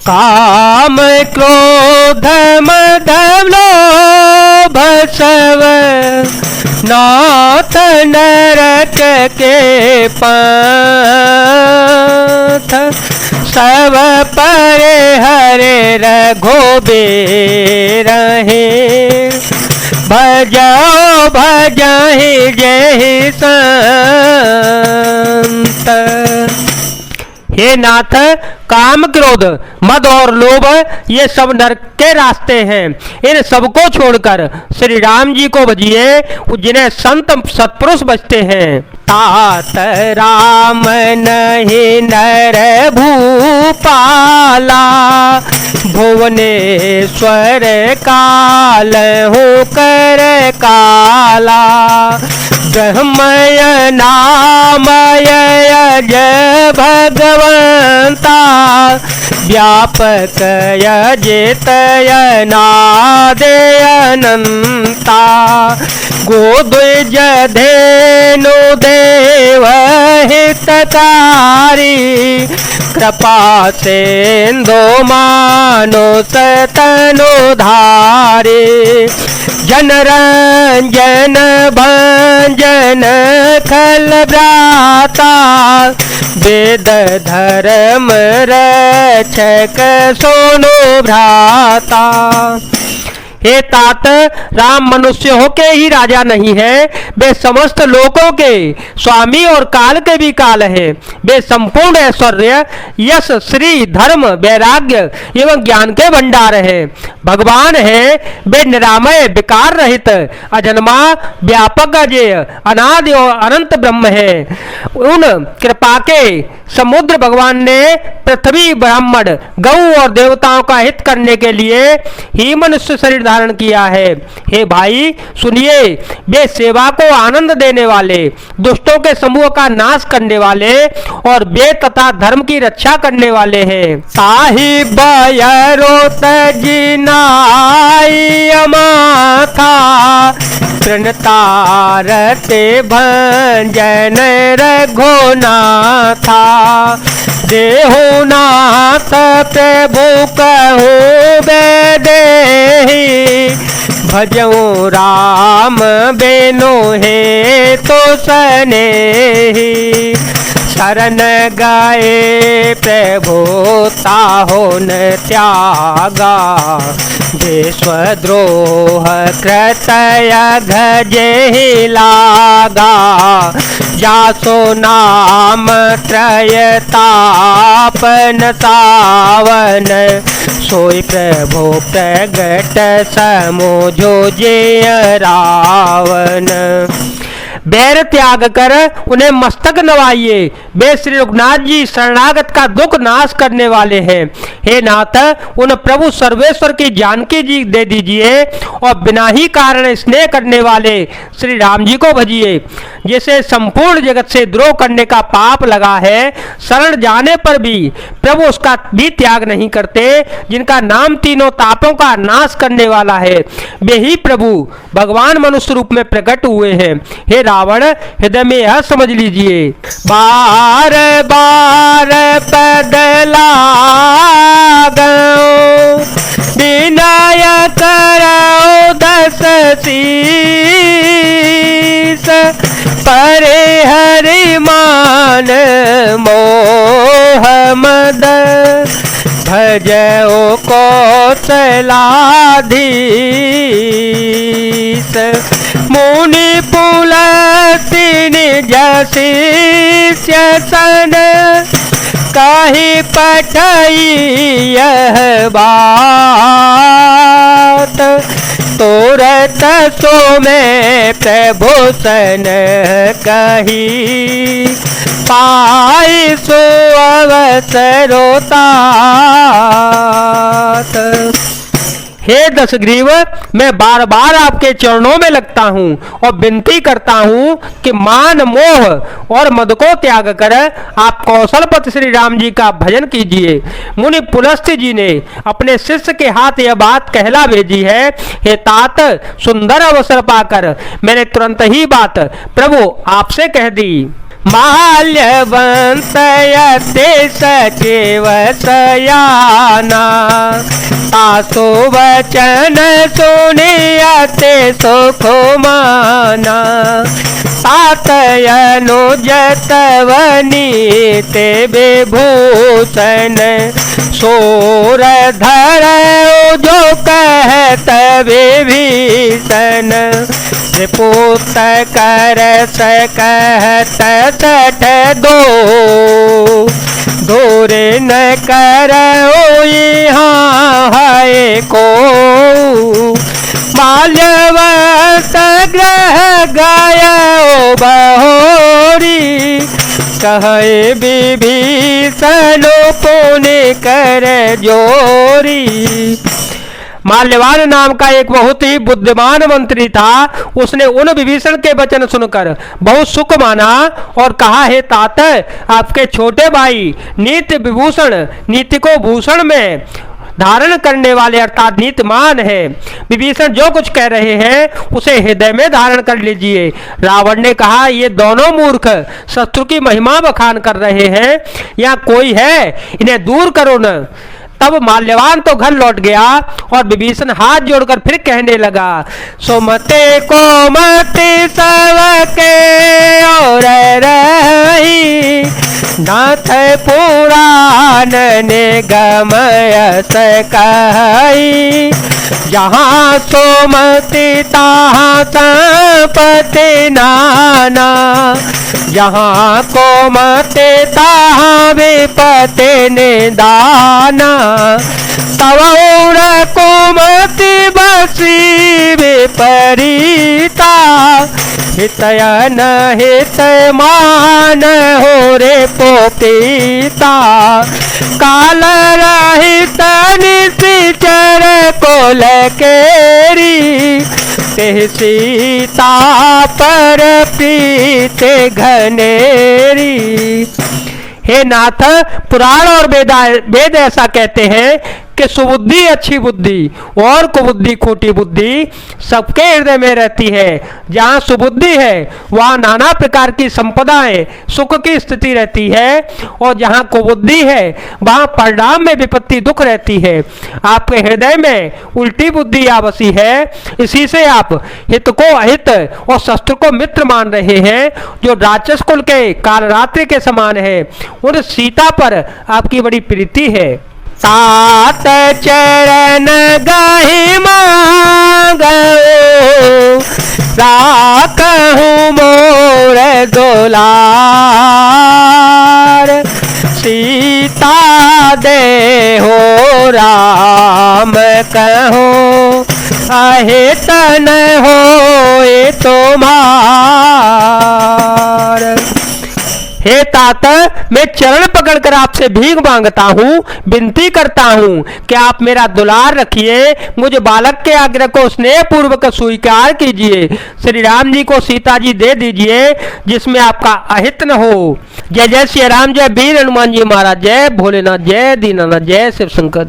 काम क्रोध मद लोभ सब नाथ नरक के पंथ सब परे हरे रघुबीर रहे भजो भजहि जहि संत। हे नाथ, काम क्रोध मद और लोभ ये सब नरक के रास्ते हैं। इन सबको छोड़कर श्री राम जी को भजिए, जिन्हें संत सत्पुरुष बचते हैं। तात राम नहीं नर भूपाला भुवनेश्वर काल हो कर काला ब्रह्मय नामय जय भगवंता व्यापक यजितय नादय अनंता गोद्विज धेनु देव हितकारी कृपा सेंदो मानुष तनुधारी जनरंजन भंजन खल भ्राता वेद धर्म रक्षक सोनो भ्राता। हे तात, राम मनुष्य होके ही राजा नहीं है, वे समस्त लोकों के स्वामी और काल के भी काल है। वे संपूर्ण ऐश्वर्य यश श्री धर्म वैराग्य एवं ज्ञान के भंडार है। भगवान है, वे निरामय विकार रहित अजन्मा व्यापक अजय अनादि और अनंत ब्रह्म है। उन कृपा के समुद्र भगवान ने पृथ्वी ब्राह्मण गौ और देवताओं का हित करने के लिए ही मनुष्य शरीर धारण किया है। हे भाई सुनिए, वे सेवा को आनंद देने वाले, दुष्टों के समूह का नाश करने वाले और वेद तथा धर्म की रक्षा करने वाले हैं। साहिब जिनाई माथा प्रणतारते भंजन रघुनाथा देहु नाथ प्रभु कहु बेदेहि भजऊ राम बेनो हे तो सनेहि शरण गाए प्रभु ताहो न त्यागा विश्वद्रोह कृतय घजे लागा जासो नाम त्रयतापन सावन सोई प्रभु प्रगट समोझो जय रावण। बैर त्याग कर उन्हें मस्तक नवाइए, वे श्री रघुनाथ जी शरणागत का दुख नाश करने वाले हैं। हे नाथ, उन प्रभु सर्वेश्वर की जानकी जी दे दीजिए और बिना ही कारण स्नेह करने वाले श्री राम जी को भजिए। जिसे संपूर्ण जगत से द्रोह करने का पाप लगा है, शरण जाने पर भी प्रभु उसका भी त्याग नहीं करते। जिनका नाम तीनों तापों का नाश करने वाला है, वे ही प्रभु भगवान मनुष्य रूप में प्रकट हुए हैं। हे रावण, हृदय में यह समझ लीजिए, बार बार बदला गो विनय करो दस शीस परे हरि मान मोह मद भजो कौशलाधीश मुनि पुलस्त्य निज शिष्य सन काहि पठई यह बात तुरत सो में प्रभु सन कही पाई सो अवसरोतात। हे दशग्रीव, मैं बार बार आपके चरणों में लगता हूँ और विनती करता हूँ कि मान मोह और मद को त्याग कर आप कौशलपति श्री राम जी का भजन कीजिए। मुनि पुलस्त्य जी ने अपने शिष्य के हाथ यह बात कहला भेजी है। हे तात, सुंदर अवसर पाकर मैंने तुरंत ही बात प्रभु आपसे कह दी। माल्यवंत यते सचिव सयाना, आसो वचन सुनियते सुख माना, आतयनुज तवनीते विभूषण, सोरधर जो कहत विभीषण, त्रिपुत कर सकहत सठ दो, दूर न करो यहाँ है को, माल्यवंत ग्रह गयो बहोरी, कहे विभीषण पुण्य कर जोरी। माल्यवान नाम का एक बहुत ही बुद्धिमान मंत्री था। उसने उन विभीषण के वचन सुनकर बहुत सुख माना और कहा, हे तात, आपके छोटे भाई नित्य विभूषण, नीति को भूषण में धारण करने वाले अर्थात नीतिमान है। विभीषण जो कुछ कह रहे हैं उसे हृदय में धारण कर लीजिए। रावण ने कहा, ये दोनों मूर्ख शत्रु की महिमा बखान कर रहे हैं, यहाँ कोई है, इन्हें दूर करो न। तब माल्यवान तो घर लौट गया और विभीषण हाथ जोड़कर फिर कहने लगा, सुमते को मति सबके और रही, नाथ पुराण निगम यस कही, जहाँ सुमति तहाँ संपत्ति नाना, जहाँ कोमति तहाँ विपत्ति निदाना, तवौर कुमति बसी विपरीता, हितयन हित मान हो रे पोपीता, काल रहित निशिचर कुल केरी, ते सीता पर प्रीत घनेरी। हे नाथ, पुराण और वेद ऐसा कहते हैं कि सुबुद्धि अच्छी बुद्धि और कुबुद्धि खोटी बुद्धि सबके हृदय में रहती है। जहाँ सुबुद्धि है वहाँ नाना प्रकार की संपदाएं सुख की स्थिति रहती है, और जहाँ कुबुद्धि है वहाँ परिणाम में विपत्ति दुख रहती है। आपके हृदय में उल्टी बुद्धि आ बसी है, इसी से आप हित को अहित और शस्त्र को मित्र मान रहे हैं, जो राक्षस कुल के कालरात्रि के समान है। उन सीता पर आपकी बड़ी प्रीति है। तात चरण गहि मांगो, राखहु मोर दुलार, सीता दे हो राम कहो, अहित न होए तुम्हार। हे तात, मैं चरण पकड़कर आपसे भीख मांगता हूँ, विनती करता हूँ कि आप मेरा दुलार रखिए, मुझे बालक के आग्रह को स्नेह पूर्वक स्वीकार कीजिए। श्री राम जी को सीता जी दे दीजिए जिसमें आपका अहित न हो। जय जय श्री राम, जय वीर हनुमान जी महाराज, जय भोलेनाथ, जय दीनानाथ, जय शिव शंकर।